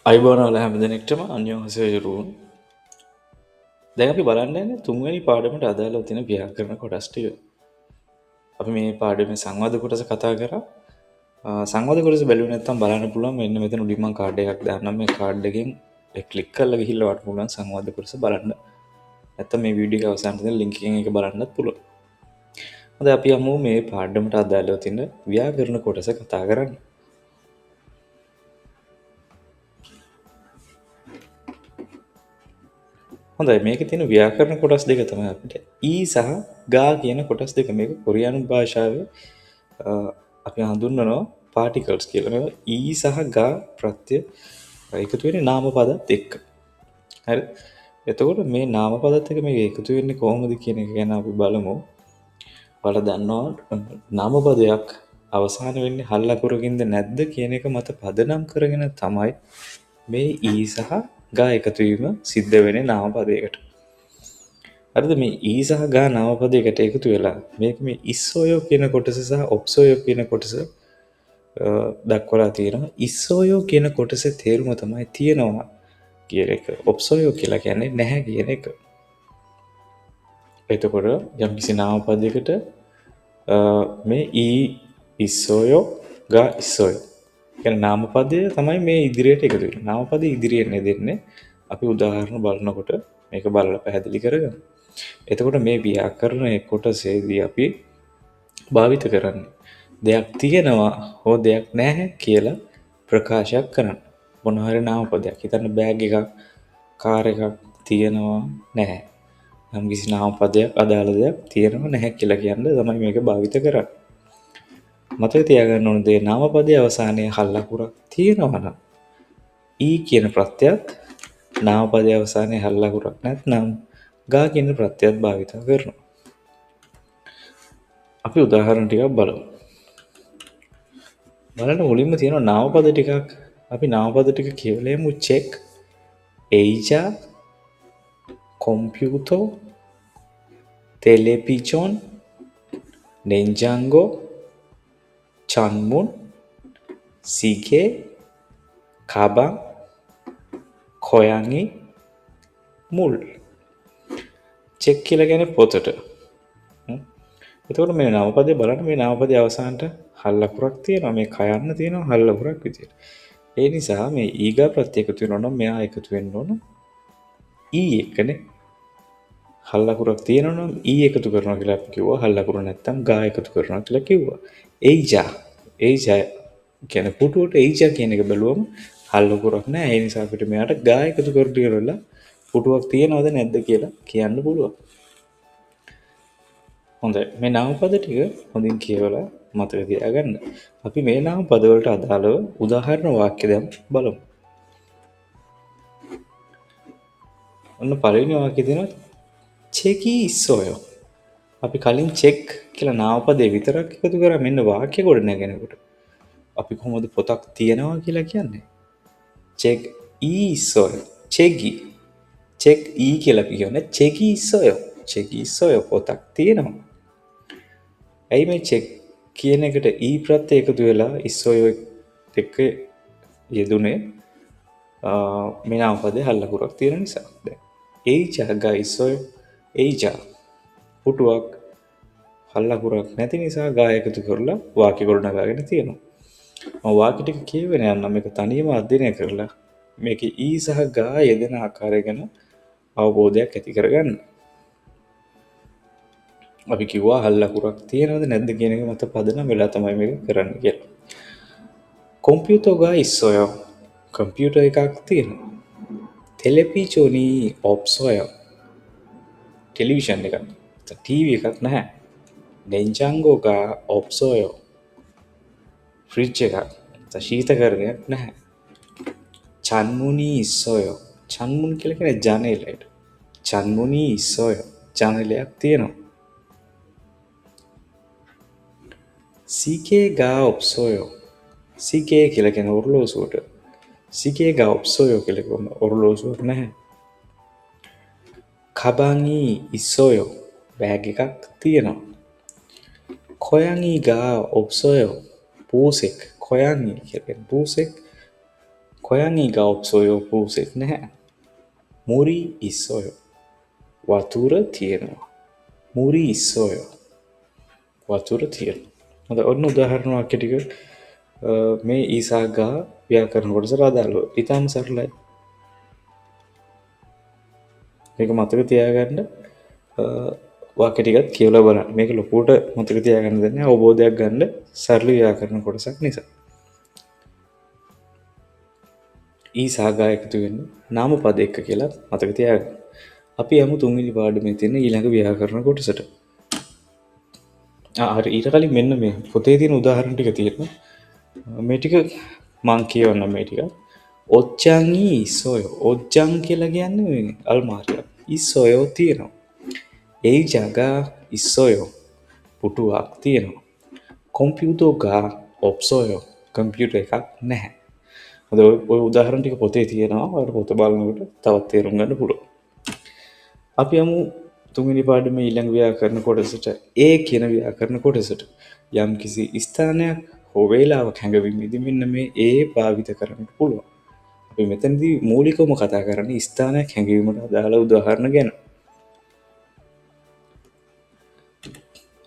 අයිබෝනවල හැම දෙනෙක්ටම අන්‍යෝහසයරුවන් දැන් අපි බලන්න යන්නේ තුන්වෙනි පාඩමට අදාළව තියෙන ව්‍යාකරණ කොටස් ටික. අපි මේ පාඩමේ සංවාද කොටස කතා කරා. සංවාද කොටස බැලුවේ නැත්නම් බලන්න පුළුවන් මෙන්න මෙතන උඩින් මම කාඩ් එකක් දාන්නම්. මේ කාඩ් එකෙන් ක්ලික් කරලා ගිහිල්ලා වට පුළුවන් සංවාද කොටස බලන්න. නැත්නම් මේ වීඩියෝ එක අවසානයේ තියෙන ලින්ක් එකෙන් ඒක බලන්නත් පුළුවන්. හොඳයි අපි යමු මේ පාඩමට අදාළව තියෙන ව්‍යාකරණ කොටස කතා කරන්න. හොඳයි මේකේ තියෙන ව්‍යාකරණ කොටස් දෙක තමයි අපිට ඊ සහ ගා කියන කොටස් දෙක. මේක කොරියානු භාෂාවේ අපි හඳුන්වනවා පාටිකල්ස් කියලා. මේවා ඊ සහ ගා ප්‍රත්‍ය එකතු වෙන්නේ නාමපදත් එක්ක. හරි. එතකොට මේ නාමපදත් එක්ක මේක එකතු වෙන්නේ කොහොමද කියන එක ගැන අපි බලමු. ඔයාලා දන්නවා නාමපදයක් අවසාන වෙන්නේ හල් අකුරකින්ද නැද්ද කියන එක මත පදනම් කරගෙන තමයි මේ ඊ සහ ගා එකතු වීම සිද්ධ වෙන්නේ නාමපදයකට. හරිද? මේ ඊ සහ ගා නාමපදයකට එකතු වෙලා මේක මේ ඉස්සෝයෝ කියන කොටස සහ ඔප්සෝයෝ කියන කොටස දක්වලා තියෙනවා. ඉස්සෝයෝ කියන කොටසේ තේරුම තමයි තියෙනවා කියන එක. ඔප්සෝයෝ කියලා කියන්නේ නැහැ කියන එක. එතකොට යම්කිසි නාමපදයකට මේ ඊ ඉස්සෝයෝ ගා ඉස්සෝයෝ කියන නාමපදය තමයි මේ ඉදිරියට එකතු වෙන්නේ. නාමපදය ඉදිරියට දෙන්නේ. අපි උදාහරණ බලනකොට මේක බලලා පැහැදිලි කරගමු. එතකොට මේ ව්‍යාකරණ කොටසේදී අපි භාවිත කරන්නේ දෙයක් තියෙනවා හෝ දෙයක් නැහැ කියලා ප්‍රකාශයක් කරන්න. මොන හරි නාමපදයක්. හිතන්න බෑග් එකක්, කාර් එකක් තියෙනවා නැහැ. නම් කිසි නාමපදයක් අදාළ දෙයක් තියෙනවා නැහැ කියලා කියන්නේ තමයි මේක භාවිත කරන්නේ. මතක තියාගන්න ඕන දේ නාමපදයේ අවසානයේ හල් අකුරක් තියෙනවා නම් ඊ කියන ප්‍රත්‍යයත් නාමපදයේ අවසානයේ හල් අකුරක් නැත්නම් ගා කියන ප්‍රත්‍යයත් භාවිත කරනවා. අපි උදාහරණ ටිකක් බලමු. බලන්න මුලින්ම තියෙනවා නාමපද ටිකක්. අපි නාමපද ටික කියවලෙමු. චෙක්, එයිජා, කොම්පියුටර්, ටෙලිවිෂන්, නෙන්ජාංගෝ, චන්මුන්, සිගේ, කබන්, කොයන්ගි, මුල්. චෙක් කියලා කියන්නේ පොතට. එතකොට මේ නාමපදේ බලන්න මේ නාමපදයේ අවසානට හල් අකුරක් තියෙනවා. මේ කයන්න තියෙනවා හල් අකුරක් විදියට. ඒ නිසා මේ ඊගා ප්‍රත්‍ය එකතු වෙනවා නම් මෙයා එකතු වෙන්න ඕන ඊ එකනේ. හල් අකුරක් තියෙනවා නම් ඊ එකතු කරනවා කියලා අපි කිව්වා. හල් අකුර නැත්තම් ගා එකතු කරනවා කියලා කිව්වා. එයිජා කියන්නේ පුටුවට එයිජා කියන එක බැලුවම හල් අකුරක් නැහැ. ඒ නිසා අපිට මෙයාට ගා එකතු කරලා පුටුවක් තියනවද නැද්ද කියලා කියන්න පුළුවන්. හොඳයි මේ නාමපද ටික හොඳින් කියවලා මතක තියාගන්න. අපි මේ නාමපද වලට අදාළව උදාහරණ වාක්‍ය දැන් බලමු. ඔන්න පළවෙනි වාක්‍යය තියෙනවා චෙකි ඉස්සෝයෝ. අපි කලින් චෙක් කියලා නාමපදේ විතරක් එකතු කරා මෙන්න වාක්‍ය ගොඩ නැගෙනකොට. අපි කොහොමද පොතක් තියනවා කියලා කියන්නේ? චෙක් ඉස්සෝයෝ. චෙකි. චෙක් ඊ කියලා කියන්නේ චෙකි ඉස්සෝයෝ. චෙකි ඉස්සෝයෝ පොතක් තියෙනවා. ඇයි මේ චෙක් කියන එකට ඊ ප්‍රත්‍ය එකතු වෙලා ඉස්සෝයෝ එක්ක යෙදුනේ මේ නාමපදේ හල් අකුරක් තියෙන නිසා. දැන් එයිජා ගා ඉස්සෝයෝ එයිජා පුටුවක් හල් අකුරක් නැති නිසා ගා එකතු කරලා වාක්‍ය ගොඩනගාගෙන තියෙනවා. මම වාක්‍ය ටික කියවෙන යනවා මේක තනියම අධ්‍යයනය කරලා මේකේ ඊ සහ ගා යෙදෙන ආකාරය ගැන අවබෝධයක් ඇති කරගන්න. අපි කිව්වා හල් අකුරක් තියෙනවද නැද්ද කියන එක මත පදනම් වෙලා තමයි මේක කරන්න කියලා. කොම්පියුටර් ගා ඉස්සෝයෝ කම්පියුටර් එකක් තියෙනවා. ටෙලිවිෂනි ඔප්සෝයෝ ටෙලිවිෂන් එකක්. ටීවී එකක් නැහැ. නෙන්ජාංගෝ ගා ඔප්සෝයෝ ෆ්‍රිජ් එකක්. ශීතකරණයක් නැහැ. චන්මුනි ඉස්සෝයෝ චන්මුන් කියලා කියන්නේ ජනේලයට. චන්මුනි ඉස්සෝයෝ ජනේලයක් තියෙනවා. සිකේ ගා ඔප්සෝයෝ සිකේ කියලා කියන ඔරලෝසුවට සිකේ ගා ඔප්සෝයෝ කියලා කියන ඔරලෝසුවක් නැහැ. කබංගි ඉස්සෝයෝ බෑග් එකක් තියෙනවා. කොයන්ගි ගා ඔප්සෝයෝ පූසෙක් කොයන්ගි කියලා කියන පූසෙක් කොයන්ගීගා ඔප්සොයෝ පූසෙත් නැහැ. මුරි ඉස්සොයෝ වතුර තියෙනවා. මුරි ඉස්සොයෝ වතුර තියෙනවා. හොඳ ඔන්න උදාහරණ වාක්‍ය ටික මේ ඊසාගා ව්‍යාකරණ කොටසට අදාළව. ඉතාම සරලයි. මේක මතක තියාගන්න වාක්‍ය ටිකත් කියවලා බලන්න. මේක ලොකුවට මතක තියාගන්න දෙන්නේ අවබෝධයක් ගන්න සරල ව්‍යාකරණ කොටසක් නිසා. ඊසාගා එකතු වෙන්නේ නාම පද එක්ක කියලා මතක තියාගන්න. අපි යමු තුන්වෙනි පාඩමේ තියෙන ඊළඟ ව්‍යාකරණ කොටසට. හරි ඊට කලින් මෙන්න මේ පොතේ තියෙන උදාහරණ ටික තියෙනවා. මේ ටික මං කියවන්නම් මේ ටික. ඔච්චංගි ඉස්සොයෝ. ඔච්චං කියලා කියන්නේ අල්මාරියක්. ඉස්සොයෝ තියෙනවා. ඒ ජගා ඉස්සොයෝ පුටුවක් තියෙනවා. කොම්පියුටර් ගා ඔප්සොයෝ කම්පියුටර් එකක් නැහැ. හොඳ ඔය උදාහරණ ටික පොතේ තියෙනවා. ඔයාලට පොත බලනකොට තවත් තේරුම් ගන්න පුළුවන්. අපි යමු තුන්වෙනි පාඩමේ ඊළඟ ව්‍යාකරණ කොටසට. ඒ කියන ව්‍යාකරණ කොටසට යම් කිසි ස්ථානයක් හෝ වේලාවක් හැඟවීමේදී මෙන්න මේ ඒ භාවිත කරන්න පුළුවන්. අපි මෙතනදී මූලිකවම කතා කරන්නේ ස්ථානයක් හැඟවීමට අදාළ උදාහරණ ගැන.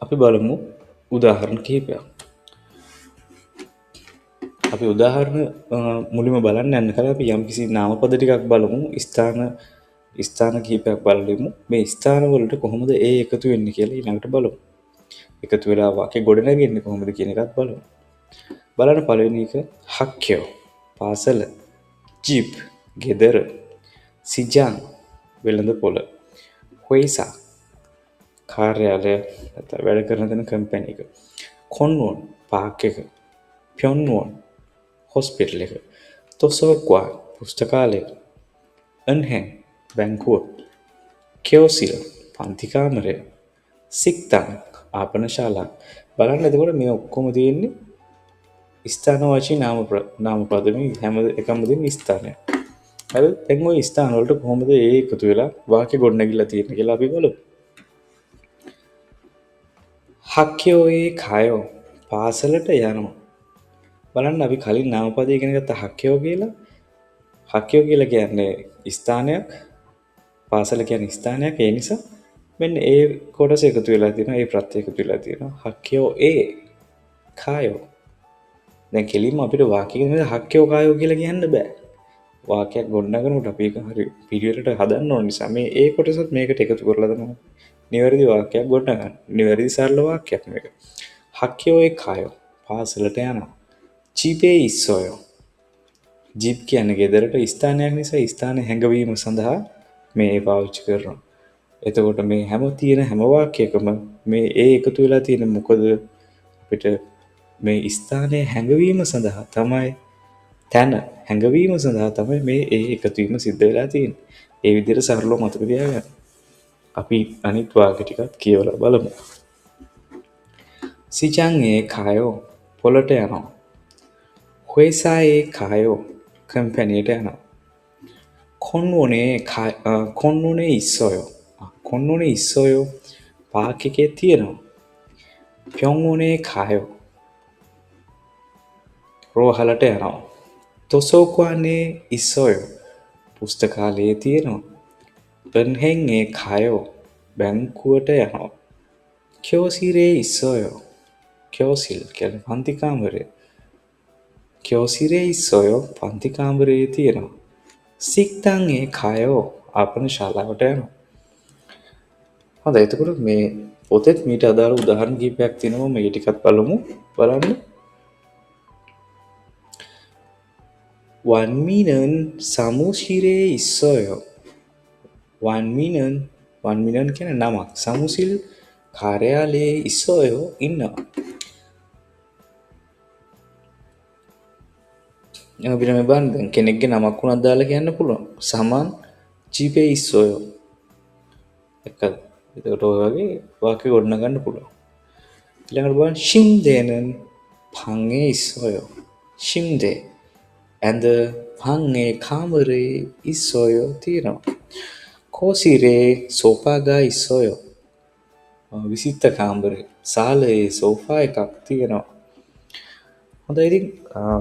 අපි බලමු උදාහරණ කිහිපයක්. අපි උදාහරණ මුලින්ම බලන්න යන්න කලින් අපි යම් කිසි නාමපද ටිකක් බලමු. ස්ථාන කිහිපයක් බලමු. මේ ස්ථාන වලට කොහොමද ඒ එකතු වෙන්නේ කියලා ඊළඟට බලමු. එකතු වෙලා වාක්‍ය ගොඩනගන්නේ කොහොමද කියන එකත් බලමු. බලන්න පළවෙනි එක හක්කයෝ පාසල, ජීප් ගෙදර, සිජාන් වෙළඳ පොළ, හොයිසා කාර්යාලය නැත්නම් වැඩ කරන තැන කම්පැනි එක, කොන්වොන් පාක් එක, පියොන්වොන් හොස්පිටල් එක, තොසොක්වා පුස්තකාලය, අන්හෙන් බැංකුව, කියෝසිල් පන්ති කාමරය, සික්තන් ආපනශාලා. බලන්න එතකොට මේ ඔක්කොම තියෙන්නේ ස්ථානවාචී නාමපද මේ හැම එකම තියෙන ස්ථානයක්. හරි දැන් ওই ස්ථාන වලට කොහොමද ඒ එකතු වෙලා වාක්‍ය ගොඩනැගිලා තියෙන්නේ කියලා අපි බලමු. හක්කයෝ ඒ කයෝ පාසලට යනවා. බලන්න අපි කලින් නාමපද ඉගෙන ගත්ත හක්කයෝ කියලා. හක්කයෝ කියලා කියන්නේ ස්ථානයක්. පාසල කියන්නේ ස්ථානයක්. ඒ නිසා මෙන්න ඒ කොටස එකතු වෙලා තියෙනවා. ඒ ප්‍රත්‍ය එකතු වෙලා තියෙනවා. හක්කයෝ ඒ කයෝ. දැන් කෙලින්ම අපිට වාක්‍යයකින් හක්කයෝ කයෝ කියලා කියන්න බෑ. වාක්‍යයක් ගොඩනගනකොට අපි ඒක හරි පිළිවෙලට හදන්න ඕන නිසා මේ ඒ කොටසත් මේකට එකතු කරලා තමයි නිවැරදි වාක්‍යයක් ගොඩනගන්න. නිවැරදි සරල වාක්‍යයක් මේක. හක්කයෝ ඒ කයෝ පාසලට යනවා. ජීපේ ඉස්සොයෝ. ජීප් කියන්නේ ගෙදරට ස්ථානයක් නිසා ස්ථාන හැඟවීම සඳහා මේ පාවිච්චි කරනවා. එතකොට මේ හැම වාක්‍යයකම මේ ඒ එකතු වෙලා තියෙන මොකද අපිට මේ ස්ථානයේ හැඟවීම සඳහා තමයි හැඟවීම සඳහා තමයි මේ ඒ එකතු වීම සිද්ධ වෙලා තියෙන්නේ. ඒ විදිහට සරලව මතක තියාගන්න. අපි අනිත් වාක්‍ය ටිකත් කියවලා බලමු. සිජාන්ගේ කායෝ පොළට යනවා. හොයිසායේ කායෝ කම්පැනියට යනවා. කොන්වොනේ ඉස්සොයෝ. කොන්වොනේ ඉස්සොයෝ පාක් එකේ තියෙනවා. පියොන්වොනේ කායෝ රෝහලට යනවා. තොසෝක්වානේ ඉස්සොයෝ පුස්තකාලයේ තියෙනවා. පන්හෙන්ගේ කායෝ බැංකුවට යනවා. කියෝසිරේ ඉස්සොයෝ කියෝසිල් කියන්නේ පන්ති කාමරය. කියෝසිරේ ඉස්සොයෝ පන්ති කාමරයේ තියෙනවා. සික්තන්ගේ කායෝ ආපනශාලාවට යනවා. හොඳයි එතකොට මේ පොතේත් මීට අදාළ උදාහරණ කිහිපයක් තියෙනවා. මේ ටිකත් බලමු. බලන්න. වන්මිනන් සමුසිරේ ඉස්සොයෝ. වන්මිනන් කියන නමක්. සමුසිල් කාර්යාලයේ ඉස්සොයෝ ඉන්නවා. අපිට මේ බලන්න දැන් කෙනෙක්ගේ නමක් වුණත් දාලා කියන්න පුළුවන්. සමන් ජීපේ ඉස්සොයෝ. එකද? එතකොට ඔය වගේ වාක්‍ය ගොඩනගන්න පුළුවන්. ඊළඟට බලන්න ෂිම්දේනන් පංගේ ඉස්සොයෝ. ෂිම්දේ ඇඳ පංගේ කාමරේ ඉස්සොයෝ තියෙනවා. කෝසිරේ සෝපාගා ඉස්සොයෝ. විසිත්ත කාමරේ සාලයේ සෝෆා එකක් තියෙනවා. හොඳයි ඉතින්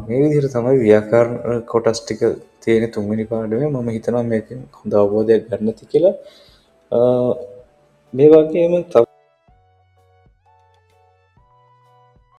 මේ විදිහට තමයි ව්‍යාකරණ කොටස් ටික තියෙන තුන්වෙනි පාඩමේ. මම හිතනවා මේකෙන් හොඳ අවබෝධයක් ගන්න ඇති කියලා. මේ වගේම තව